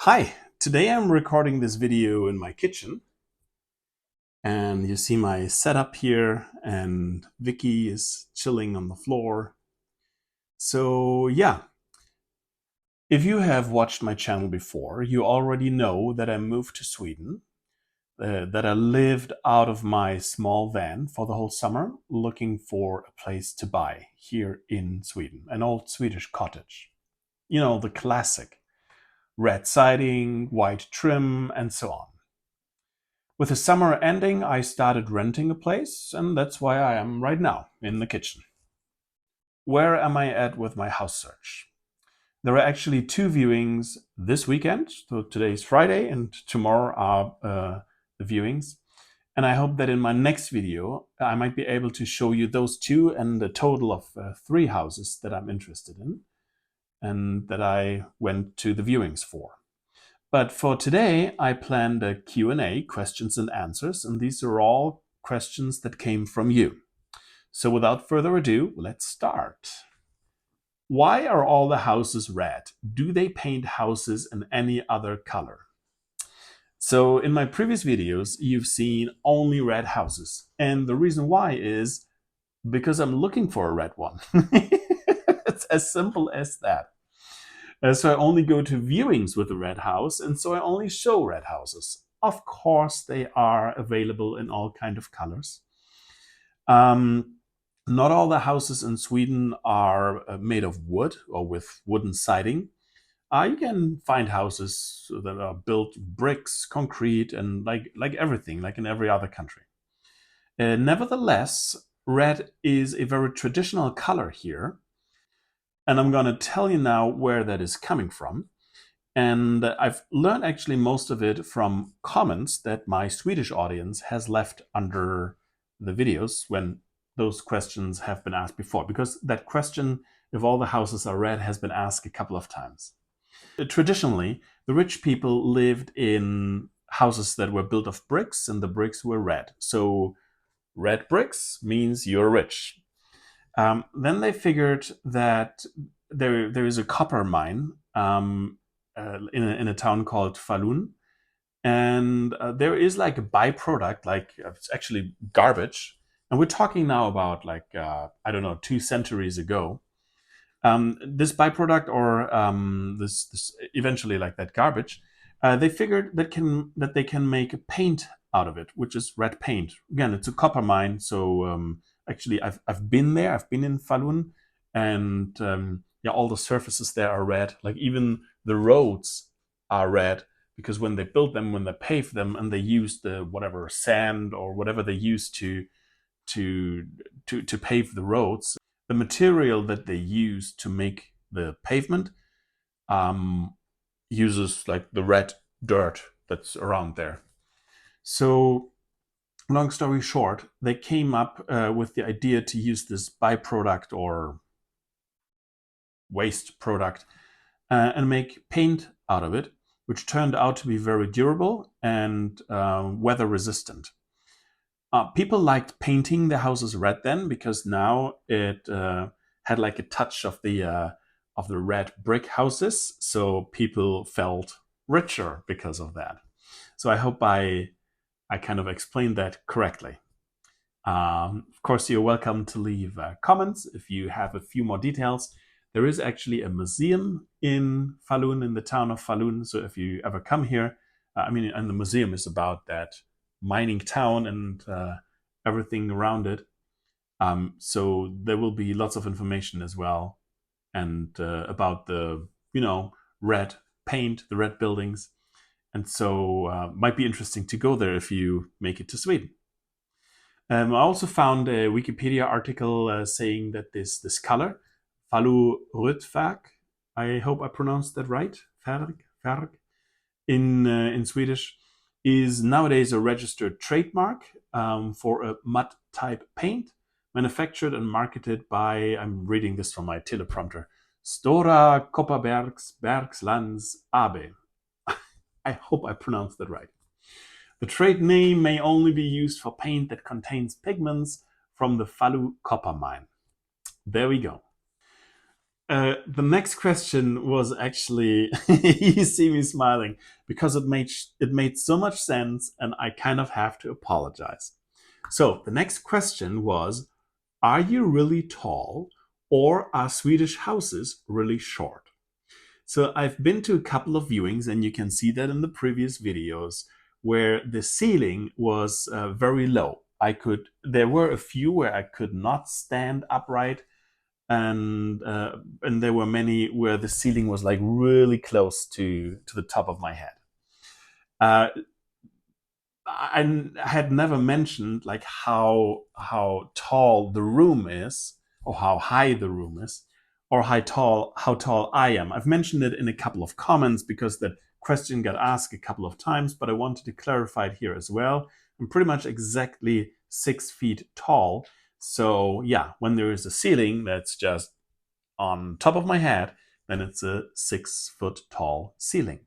Hi, today I'm recording this video in my kitchen and you see my setup here and Vicky is chilling on the floor. So yeah, if you have watched my channel before, you already know that I moved to Sweden, that I lived out of my small van for the whole summer looking for a place to buy here in Sweden, an old Swedish cottage. You know, the classic red siding, white trim, and so on. With the summer ending, I started renting a place, and that's why I am right now in the kitchen. Where am I at with my house search? There are actually two viewings this weekend. So today's Friday, and tomorrow are the viewings. And I hope that in my next video, I might be able to show you those two and a total of three houses that I'm interested in and that I went to the viewings for. But for today, I planned a Q&A, questions and answers, and these are all questions that came from you. So without further ado, let's start. Why are all the houses red? Do they paint houses in any other color? So in my previous videos, you've seen only red houses. And the reason why is because I'm looking for a red one. It's as simple as that. So I only go to viewings with a red house, and so I only show red houses. Of course, they are available in all kind of colors. Not all the houses in Sweden are made of wood or with wooden siding. You can find houses that are built bricks, concrete, and like everything, like in every other country. Nevertheless, red is a very traditional color here. And I'm going to tell you now where that is coming from. And I've learned actually most of it from comments that my Swedish audience has left under the videos when those questions have been asked before. Because that question, if all the houses are red, has been asked a couple of times. Traditionally, the rich people lived in houses that were built of bricks, and the bricks were red. So red bricks means you're rich. Then they figured that there is a copper mine in a town called Falun, and there is like a byproduct, like it's actually garbage. And we're talking now about like I don't know, 2 centuries ago. This byproduct or this eventually like that garbage, they figured that they can make paint out of it, which is red paint. Again, it's a copper mine, so actually I've been there. I've been in Falun, and yeah, all the surfaces there are red. Like even the roads are red because when they built them, when they paved them, and they used the whatever sand or whatever they used to to pave the roads, the material that they use to make the pavement uses like the red dirt that's around there. So long story short, they came up with the idea to use this byproduct or waste product and make paint out of it, which turned out to be very durable and weather resistant. People liked painting the houses red then because now it had like a touch of the red brick houses, so people felt richer because of that. So I hope I kind of explained that correctly. Of course, you're welcome to leave comments if you have a few more details. There is actually a museum in Falun, in the town of Falun. So if you ever come here, and the museum is about that mining town and everything around it. So there will be lots of information as well, and about the red paint, the red buildings, and so might be interesting to go there if you make it to Sweden. I also found a Wikipedia article saying that this color, Falu Rötfärg, I hope I pronounced that right, färg, in Swedish, is nowadays a registered trademark for a mud type paint manufactured and marketed by, I'm reading this from my teleprompter, Stora Kopparbergs Bergslands AB. I hope I pronounced that right. The trade name may only be used for paint that contains pigments from the Falu copper mine. There we go. The next question was actually you see me smiling because it made so much sense, and I kind of have to apologize. So the next question was, are you really tall, or are Swedish houses really short? So I've been to a couple of viewings, and you can see that in the previous videos where the ceiling was very low. There were a few where I could not stand upright, and there were many where the ceiling was like really close to the top of my head. Uh, I had never mentioned like how tall the room is, or how high the room is, or how tall I am. I've mentioned it in a couple of comments because that question got asked a couple of times, but I wanted to clarify it here as well. I'm pretty much exactly 6 feet tall. So yeah, when there is a ceiling that's just on top of my head, then it's a 6 foot tall ceiling,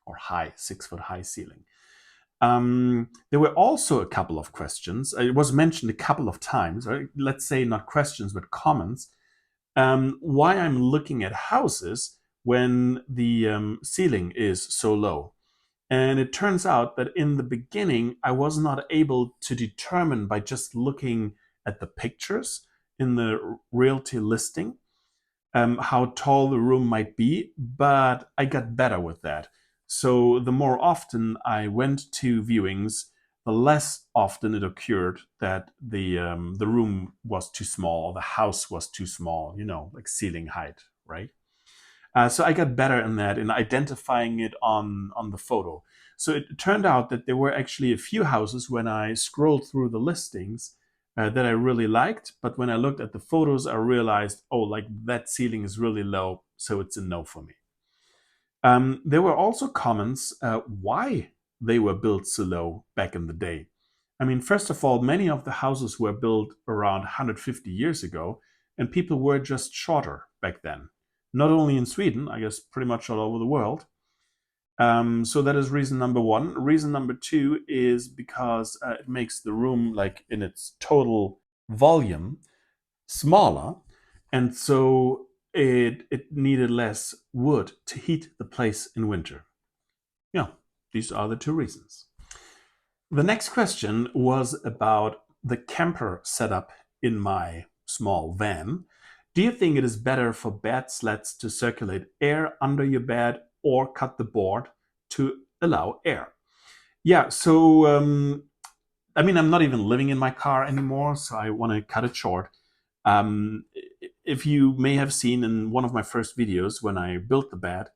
or high, 6 foot high ceiling. There were also a couple of questions. It was mentioned a couple of times, or let's say not questions, but comments. Why I'm looking at houses when the ceiling is so low. And it turns out that in the beginning, I was not able to determine by just looking at the pictures in the realty listing how tall the room might be, but I got better with that. So the more often I went to viewings, the less often it occurred that the room was too small, or the house was too small, like ceiling height, right? So I got better in that, in identifying it on the photo. So it turned out that there were actually a few houses when I scrolled through the listings that I really liked, but when I looked at the photos, I realized, oh, like that ceiling is really low, so it's a no for me. There were also comments why they were built so low back in the day. I mean, first of all, many of the houses were built around 150 years ago, and people were just shorter back then. Not only in Sweden, I guess pretty much all over the world. So that is reason number one. Reason number two is because it makes the room, like in its total volume, smaller, and so it needed less wood to heat the place in winter. Yeah, these are the two reasons. The next question was about the camper setup in my small van. Do you think it is better for bed slats to circulate air under your bed, or cut the board to allow air? Yeah, so I mean, I'm not even living in my car anymore, so I want to cut it short. Um, if you may have seen in one of my first videos when I built the bed,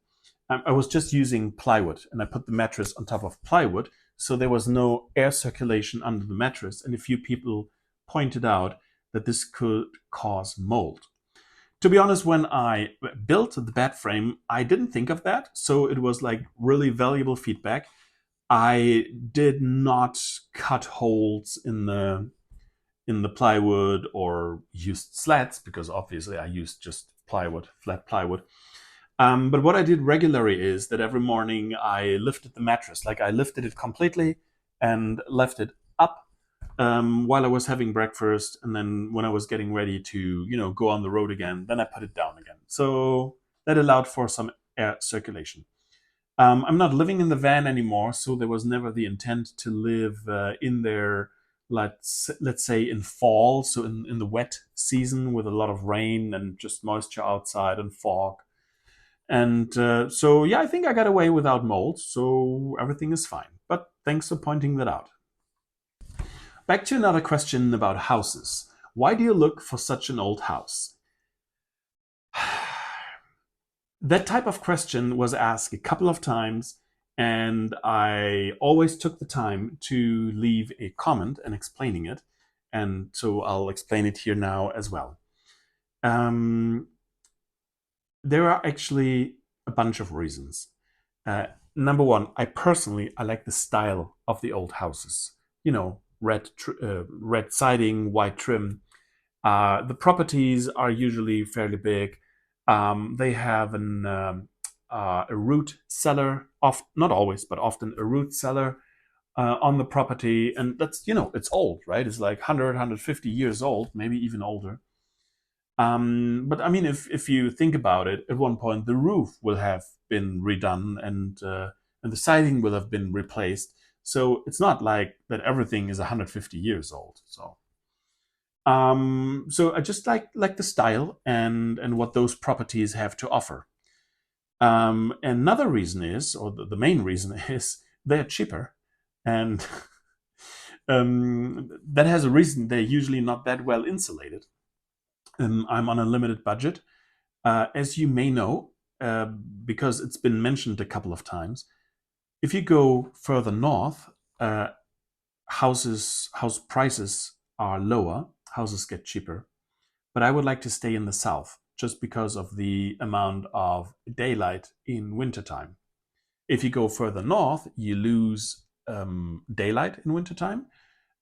I was just using plywood, and I put the mattress on top of plywood, so there was no air circulation under the mattress. And a few people pointed out that this could cause mold. To be honest, when I built the bed frame, I didn't think of that, so it was like really valuable feedback. I did not cut holes in the plywood or used slats, because obviously I used just plywood, flat plywood. But what I did regularly is that every morning I lifted the mattress, like I lifted it completely and left it up while I was having breakfast, and then when I was getting ready to, go on the road again, then I put it down again. So that allowed for some air circulation. I'm not living in the van anymore, so there was never the intent to live in there. Let's say in fall, so in the wet season with a lot of rain and just moisture outside and fog. And so, yeah, I think I got away without mold, so everything is fine. But thanks for pointing that out. Back to another question about houses. Why do you look for such an old house? That type of question was asked a couple of times, and I always took the time to leave a comment and explaining it. And so I'll explain it here now as well. Um, there are actually a bunch of reasons. Uh, Number one, I like the style of the old houses. Red siding, white trim. The properties are usually fairly big. They have a root cellar, not always, but often a root cellar on the property, and that's it's old, right? It's like 100, 150 years old, maybe even older. But I mean, if you think about it, at one point the roof will have been redone and the siding will have been replaced. So it's not like that everything is 150 years old. So I just like the style and what those properties have to offer. Another reason is, or the main reason is, they're cheaper, and that has a reason. They're usually not that well insulated. I'm on a limited budget, as you may know, uh, because it's been mentioned a couple of times. If you go further north, uh, house prices are lower, houses get cheaper. But I would like to stay in the south just because of the amount of daylight in wintertime. If you go further north, you lose daylight in wintertime.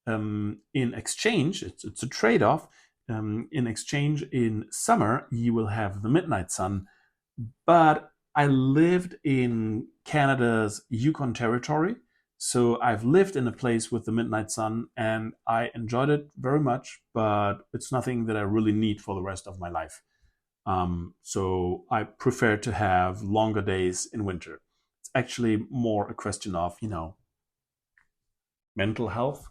In exchange, it's a trade off. In exchange, in summer, you will have the midnight sun. But I lived in Canada's Yukon Territory. So I've lived in a place with the midnight sun and I enjoyed it very much, but it's nothing that I really need for the rest of my life. So I prefer to have longer days in winter. It's actually more a question of, mental health,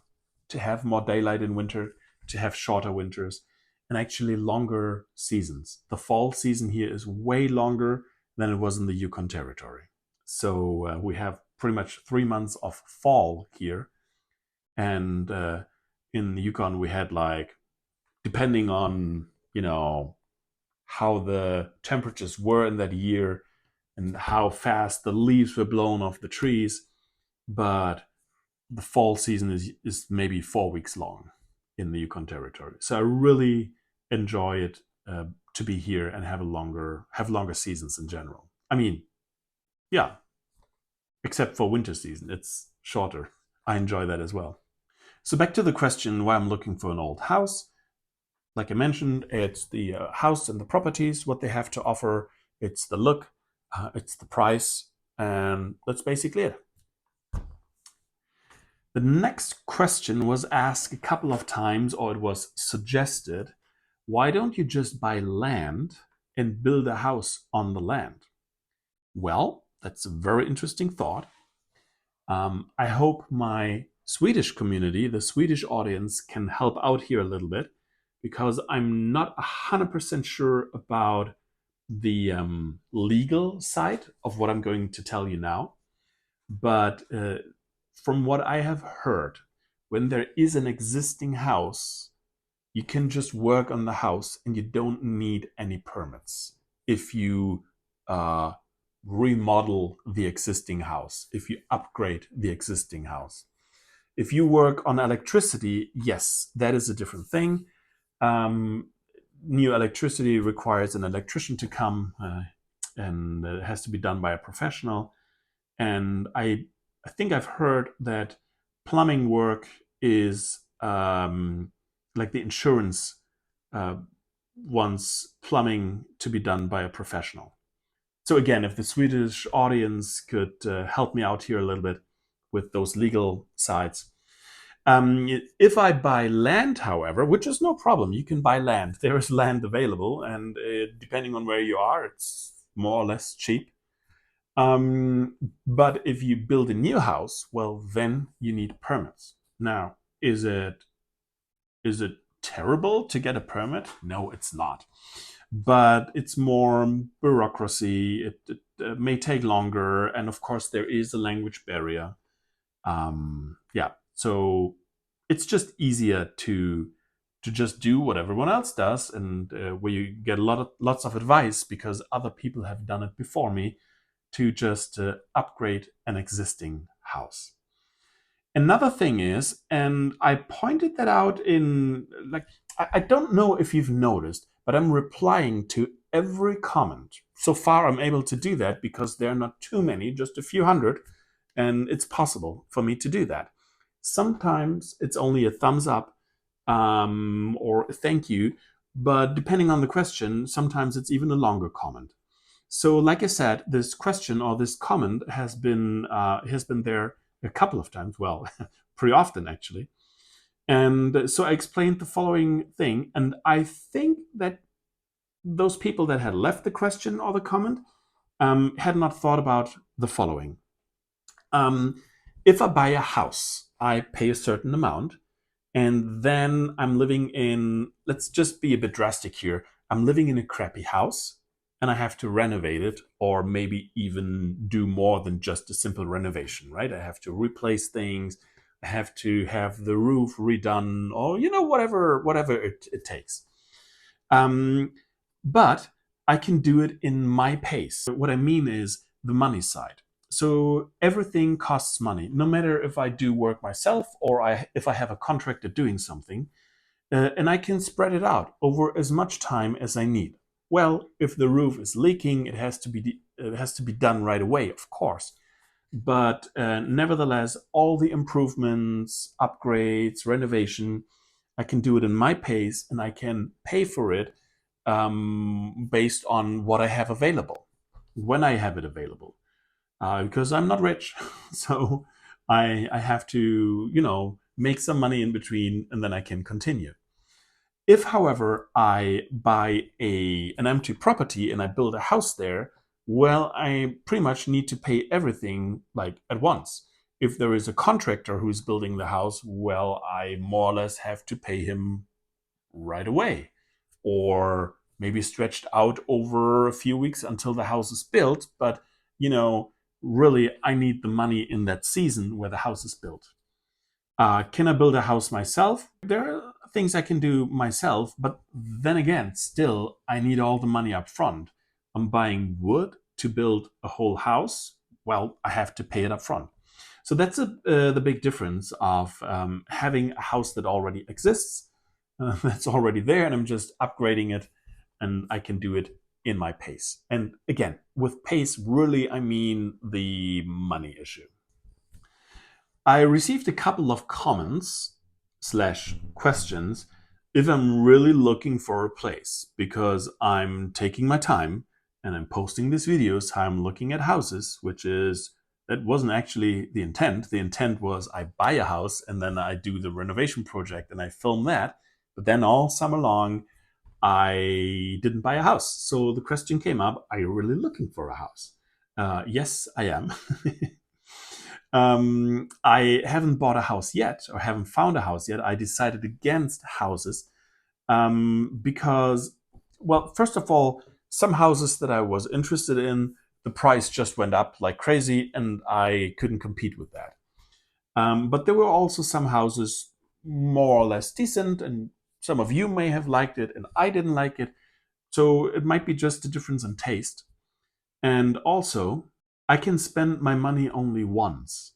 to have more daylight in winter, to have shorter winters, and actually longer seasons. The fall season here is way longer than it was in the Yukon Territory. So we have pretty much 3 months of fall here. And in the Yukon, we had like, depending on, how the temperatures were in that year and how fast the leaves were blown off the trees. But the fall season is maybe 4 weeks long in the Yukon Territory. So I really enjoy it to be here and have longer seasons in general. I mean, yeah, except for winter season, it's shorter. I enjoy that as well. So back to the question why I'm looking for an old house. Like I mentioned, it's the house and the properties, what they have to offer. It's the look, it's the price, and that's basically it. The next question was asked a couple of times, or it was suggested, why don't you just buy land and build a house on the land? Well, that's a very interesting thought. I hope my Swedish community, the Swedish audience, can help out here a little bit because I'm not 100% sure about the legal side of what I'm going to tell you now. But from what I have heard, when there is an existing house, you can just work on the house and you don't need any permits. If you remodel the existing house, if you upgrade the existing house. If you work on electricity, yes, that is a different thing. New electricity requires an electrician to come, and it has to be done by a professional. And I think I've heard that plumbing work is like the insurance wants plumbing to be done by a professional. So again, if the Swedish audience could help me out here a little bit with those legal sides. If I buy land, however, which is no problem, you can buy land. There is land available, and depending on where you are, it's more or less cheap. But if you build a new house, well, then you need permits. Now, is it terrible to get a permit? No, it's not. But it's more bureaucracy. It may take longer, and of course, there is a language barrier. Yeah, so it's just easier to just do what everyone else does, and where you get lots of advice because other people have done it before me, to just upgrade an existing house. Another thing is, and I pointed that out in, like, I don't know if you've noticed, but I'm replying to every comment. So far, I'm able to do that because there are not too many, just a few hundred, and it's possible for me to do that. Sometimes it's only a thumbs up or a thank you, but depending on the question, sometimes it's even a longer comment. So, like I said, this question or this comment has been there a couple of times. Well, pretty often actually. And so I explained the following thing, and I think that those people that had left the question or the comment had not thought about the following. If I buy a house, I pay a certain amount, and then I'm living in, let's just be a bit drastic here, I'm living in a crappy house and I have to renovate it, or maybe even do more than just a simple renovation, right? I have to replace things, I have to have the roof redone, or whatever it takes. Um, but I can do it in my pace. What I mean is the money side. So everything costs money, no matter if I do work myself or if I have a contractor doing something, and I can spread it out over as much time as I need. Well, if the roof is leaking, it has to be done right away, of course. But nevertheless, all the improvements, upgrades, renovation, I can do it in my pace, and I can pay for it based on what I have available, when I have it available. Because I'm not rich, so I have to make some money in between, and then I can continue. If, however, I buy an empty property and I build a house there, well, I pretty much need to pay everything like at once. If there is a contractor who's building the house, well, I more or less have to pay him right away, or maybe stretched out over a few weeks until the house is built. But, really, I need the money in that season where the house is built. Can I build a house myself? There are things I can do myself, but then again, still, I need all the money up front. I'm buying wood to build a whole house. Well, I have to pay it up front. So that's the big difference of having a house that already exists, that's already there, and I'm just upgrading it, and I can do it in my pace. And again, with pace, really, I mean the money issue. I received a couple of comments slash questions if I'm really looking for a place, because I'm taking my time and I'm posting these videos how I'm looking at houses, that wasn't actually the intent. The intent was I buy a house and then I do the renovation project and I film that. But then all summer long, I didn't buy a house. So the question came up, are you really looking for a house? Yes, I am. I haven't bought a house yet, or haven't found a house yet. I decided against houses because, well, first of all, some houses that I was interested in, the price just went up like crazy, and I couldn't compete with that. But there were also some houses more or less decent, and some of you may have liked it, and I didn't like it. So it might be just a difference in taste. And also, I can spend my money only once.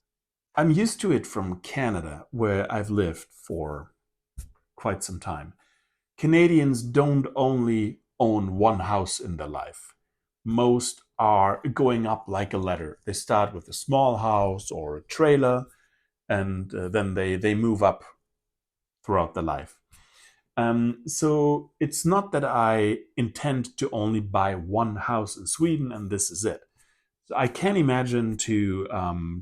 I'm used to it from Canada, where I've lived for quite some time. Canadians don't only own one house in their life. Most are going up like a ladder. They start with a small house or a trailer, and then they move up throughout their life. So it's not that I intend to only buy one house in Sweden and this is it. So I can imagine to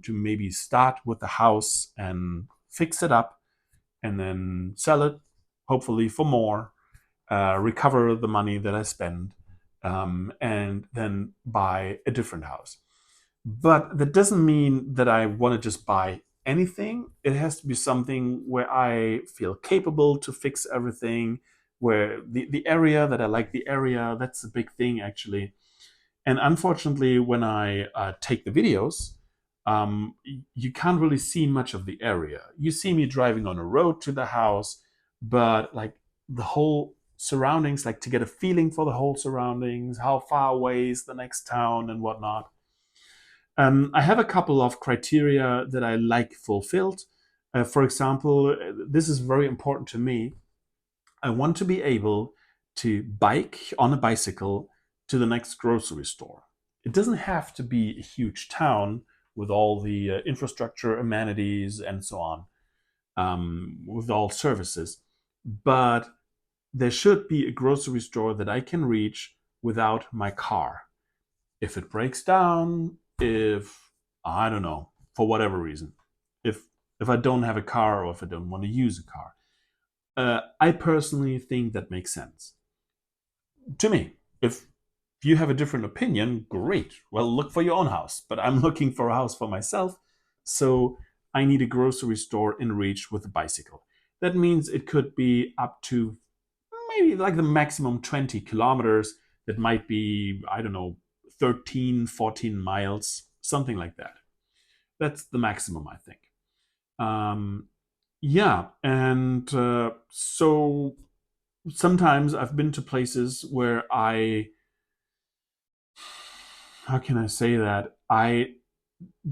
maybe start with the house and fix it up, and then sell it, hopefully for more, recover the money that I spend, and then buy a different house. But that doesn't mean that I want to just buy anything. It has to be something where I feel capable to fix everything, where the area that I like the area, that's a big thing actually. And unfortunately, when I take the videos, you can't really see much of the area. You see me driving on a road to the house, but like the whole surroundings, like to get a feeling for the whole surroundings, how far away is the next town and whatnot. I have a couple of criteria that I like fulfilled. For example, this is very important to me. I want to be able to bike on a bicycle to the next grocery store. It doesn't have to be a huge town with all the infrastructure, amenities, and so on, with all services. But there should be a grocery store that I can reach without my car. If it breaks down, if I don't know, for whatever reason, if if I don't have a car, or if I don't want to use a car, I personally think that makes sense. to me. If you have a different opinion, great. Well, look for your own house. But I'm looking for a house for myself. So I need a grocery store in reach with a bicycle. That means it could be up to maybe like the maximum 20 kilometers. That might be, I don't know, 13, 14 miles, something like that. That's the maximum, I think. Um, yeah. And so sometimes I've been to places where how can I say that? I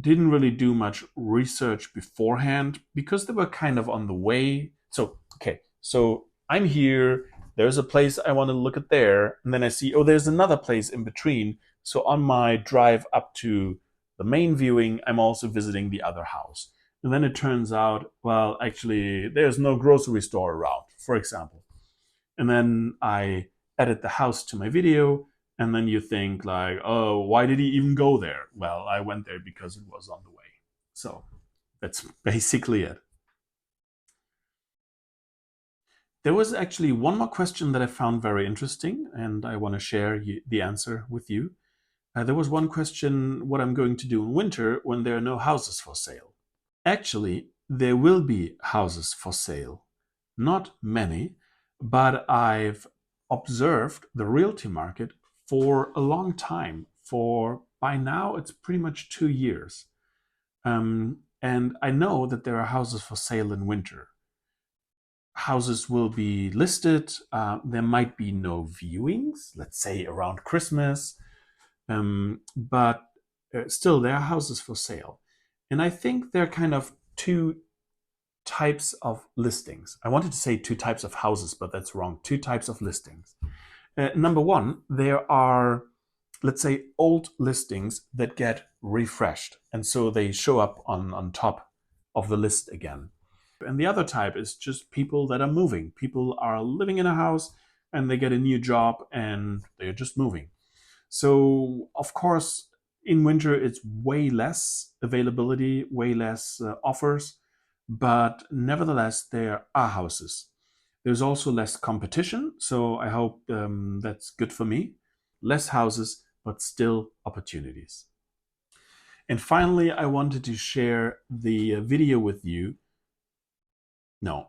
didn't really do much research beforehand because they were kind of on the way. So, okay, so I'm here. There's a place I want to look at there. And then I see, oh, there's another place in between. So on my drive up to the main viewing, I'm also visiting the other house. And then it turns out, well, actually, there's no grocery store around, for example. And then I edit the house to my video, and then you think like, oh, why did he even go there? Well, I went there because it was on the way. So that's basically it. There was actually one more question that I found very interesting, and I want to share the answer with you. There was one question: what I'm going to do in winter when there are no houses for sale. Actually, there will be houses for sale. Not many, but I've observed the realty market for a long time. For by now, it's pretty much 2 years. And I know that there are houses for sale in winter. Houses will be listed. There might be no viewings, let's say around Christmas, but still, there are houses for sale. And I think there are kind of two types of listings. I wanted to say two types of houses, but that's wrong. Two types of listings. Number one, there are, let's say, old listings that get refreshed. And so they show up on top of the list again. And the other type is just people that are moving. People are living in a house and they get a new job and they're just moving. So, of course, in winter, it's way less availability, way less offers, but nevertheless, there are houses. There's also less competition, so I hope that's good for me. Less houses, but still opportunities. And finally, I wanted to share the video with you. No.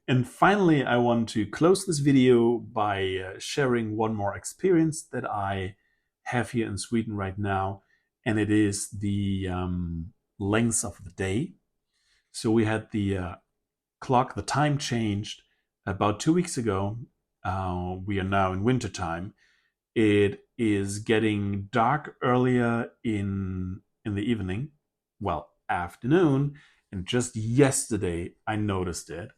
And finally, I want to close this video by sharing one more experience that I have here in Sweden right now, and it is the length of the day. So we had the clock, the time changed about 2 weeks ago. We are now in winter time. It is getting dark earlier in the evening, well, afternoon, and just yesterday I noticed it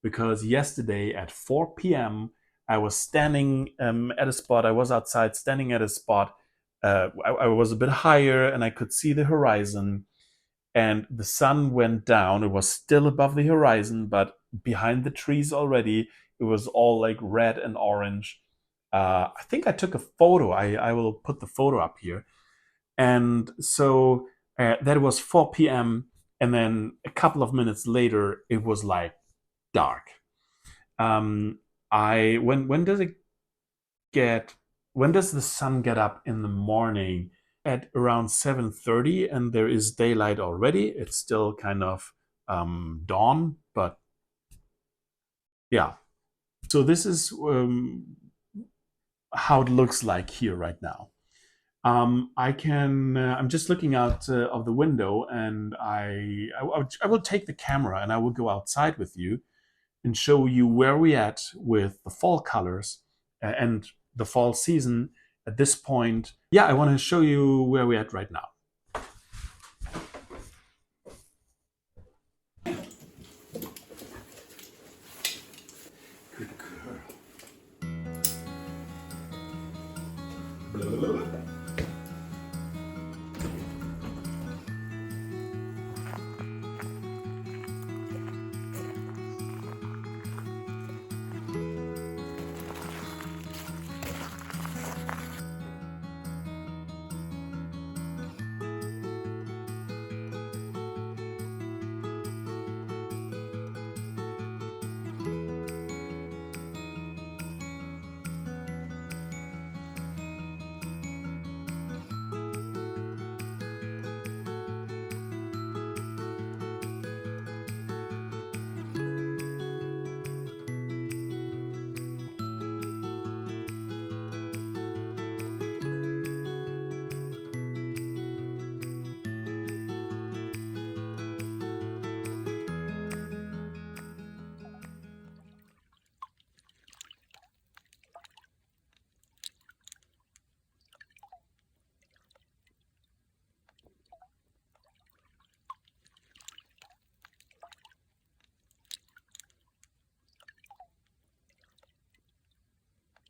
because yesterday at 4 p.m. I was standing at a spot. I was outside standing at a spot. I was a bit higher and I could see the horizon. And the sun went down. It was still above the horizon, but behind the trees already, it was all like red and orange. I think I took a photo. I will put the photo up here. And so that was 4 p.m. And then a couple of minutes later, it was like dark. When does it get? When does the sun get up in the morning? At around 7:30, and there is daylight already. It's still kind of dawn, but yeah. So this is how it looks like here right now. I'm just looking out of the window, and I will take the camera and I will go outside with you and show you where we at with the fall colors and the fall season at this point. Yeah, I want to show you where we're at right now. Good girl.